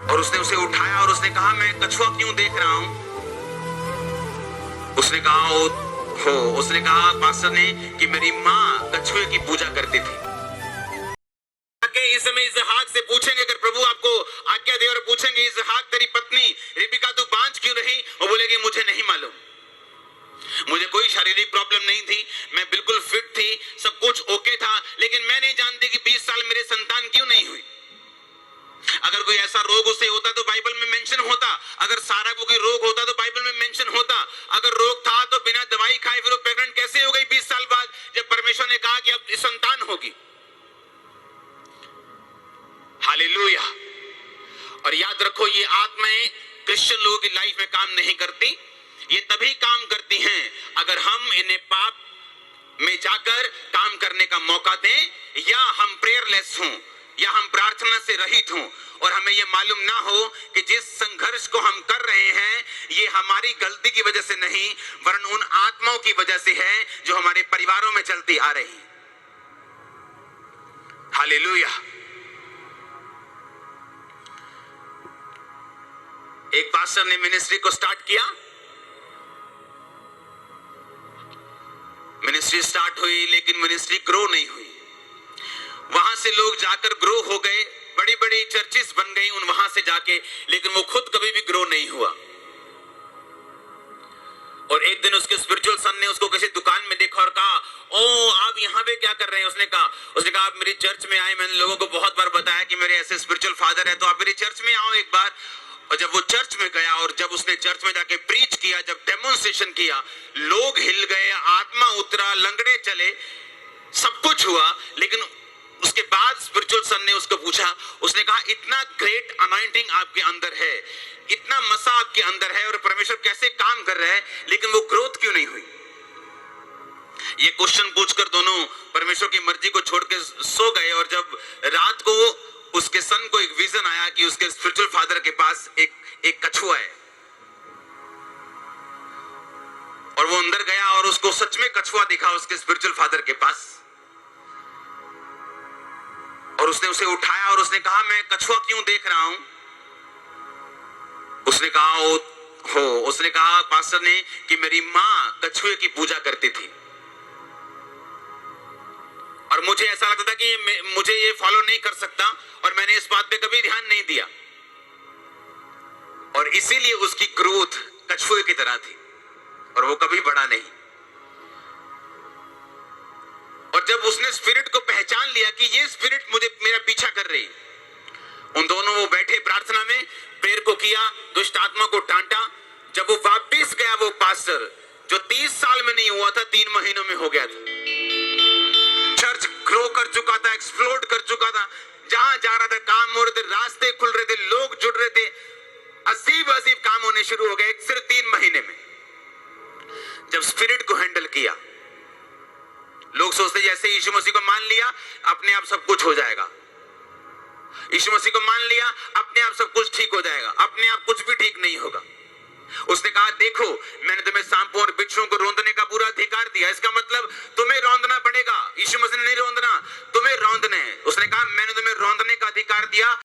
और उसने उसे उठाया और उसने कहा, मैं कछुआ क्यों देख रहा हूं? उसने कहा पास्टर ने कि मेरी माँ कछुए की पूजा करती थी। इस समय इसहाक से पूछेंगे, अगर प्रभु आपको आज्ञा दे और पूछेंगे, इसहाक तेरी पत्नी रिबिका तू बांझ क्यों रही? वो बोलेगी मुझे नहीं मालूम, मुझे कोई शारीरिक प्रॉब्लम नहीं थी, मैं बिल्कुल फिट थी, सब कुछ ओके था, लेकिन मैं नहीं जानती कि 20 साल मेरे संतान क्यों नहीं हुई। अगर कोई ऐसा रोग उसे होता तो बाइबल में मेंशन होता, अगर सारा को कोई रोग होता तो बाइबल में मेंशन होता, अगर रोग था तो बिना दवाई खाए फिर वो प्रेग्नेंट कैसे हो गई 20 साल बाद, जब परमेश्वर ने कहा कि अब संतान होगी। हालेलुया। और याद रखो, ये आत्माएं क्रिश्चियन लोगों की लाइफ में काम नहीं करती, ये तभी काम करती हैं अगर हम इन्हें पाप में जाकर काम करने का मौका दें, या हम प्रेयरलेस हों, या हम प्रार्थना से रहित हों, और हमें यह मालूम ना हो कि जिस संघर्ष को हम कर रहे हैं ये हमारी गलती की वजह से नहीं, वरन उन आत्माओं की वजह से है जो हमारे परिवारों में चलती आ रही। हालेलुया। एक पास्टर ने मिनिस्ट्री को स्टार्ट किया, मिनिस्ट्री स्टार्ट हुई, लेकिन मिनिस्ट्री ग्रो नहीं हुई। वहां से लोग जाकर ग्रो हो गए, बड़ी बड़ी चर्चेस बन गई उन वहां से जाके, लेकिन वो खुद कभी भी ग्रो नहीं हुआ। और एक दिन उसके स्पिरिचुअल सन ने उसको किसी दुकान में देखा और कहा, ओ आप यहाँ पे क्या कर रहे हैं? उसने कहा आप मेरी चर्च में आए, मैंने लोगों को बहुत बार बताया कि मेरे ऐसे स्पिरिचुअल फादर है, तो आप मेरी चर्च में आओ एक बार। और जब वो चर्च में गया और जब उसने चर्च में जाके प्रीच किया, जब डेमोन्स्ट्रेशन किया, लोग हिल गए, आत्मा उतरा, लंगड़े चले, सब कुछ हुआ। लेकिन उसके बाद स्पिरिचुअल सन ने उसको पूछा, उसने कहा इतना ग्रेट अनॉइंटिंग आपके अंदर है, इतना मसा आपके अंदर है, और परमेश्वर कैसे काम कर रहा है, लेकिन वो ग्रोथ क्यों नहीं हुई? ये क्वेश्चन पूछकर दोनों परमेश्वर की मर्जी को छोड़ के सो गए। और जब रात को उसके सन को एक विजन आया कि उसके स्पिरिचुअल फादर के पास एक कछुआ है, और वो अंदर गया और उसको सच में कछुआ दिखा उसके स्पिरिचुअल फादर के पास, और उसने उसे उठाया और उसने कहा, मैं कछुआ क्यों देख रहा हूं? उसने कहा पास्टर ने कि मेरी माँ कछुए की पूजा करती थी, और मुझे ऐसा लगता था कि मुझे ये फॉलो नहीं कर सकता, और मैंने इस बात पे कभी ध्यान नहीं दिया, और इसीलिए उसकी ग्रोथ कछुए की तरह थी और वो कभी बड़ा नहीं। और जब उसने स्पिरिट को पहचान लिया कि ये स्पिरिट मेरा पीछा कर रही, उन दोनों वो बैठे प्रार्थना में, पैर को किया, दुष्ट आत्मा को डांटा। जब वो वापस गया, वो पास्टर जो 30 साल में नहीं हुआ था, 3 महीनों में हो गया था। चर्च ग्रो कर चुका था, एक्सप्लोड कर चुका था, जहां जा रहा था काम हो रहे थे, रास्ते खुल रहे थे, लोग जुड़ रहे थे, अजीब अजीब काम होने शुरू हो गए सिर्फ 3 महीने में। जब स्पिरिट को हैंडल किया, लोग सोचते जैसे यीशु मसीह को मान लिया अपने आप सब कुछ हो जाएगा, यीशु मसीह को मान लिया अपने आप सब कुछ ठीक हो जाएगा, अपने आप कुछ भी ठीक नहीं होगा। उसने कहा, देखो मैंने तुम्हें सांपों और बिच्छुओं को रौंदने का पूरा अधिकार दिया, इसका मतलब तुम्हें रौंदना पड़ेगा। यीशु मसीह ने नहीं रौंदना, तुम्हें रौंदना है। उसने कहा मैंने तुम्हें रौंदने का अधिकार दिया,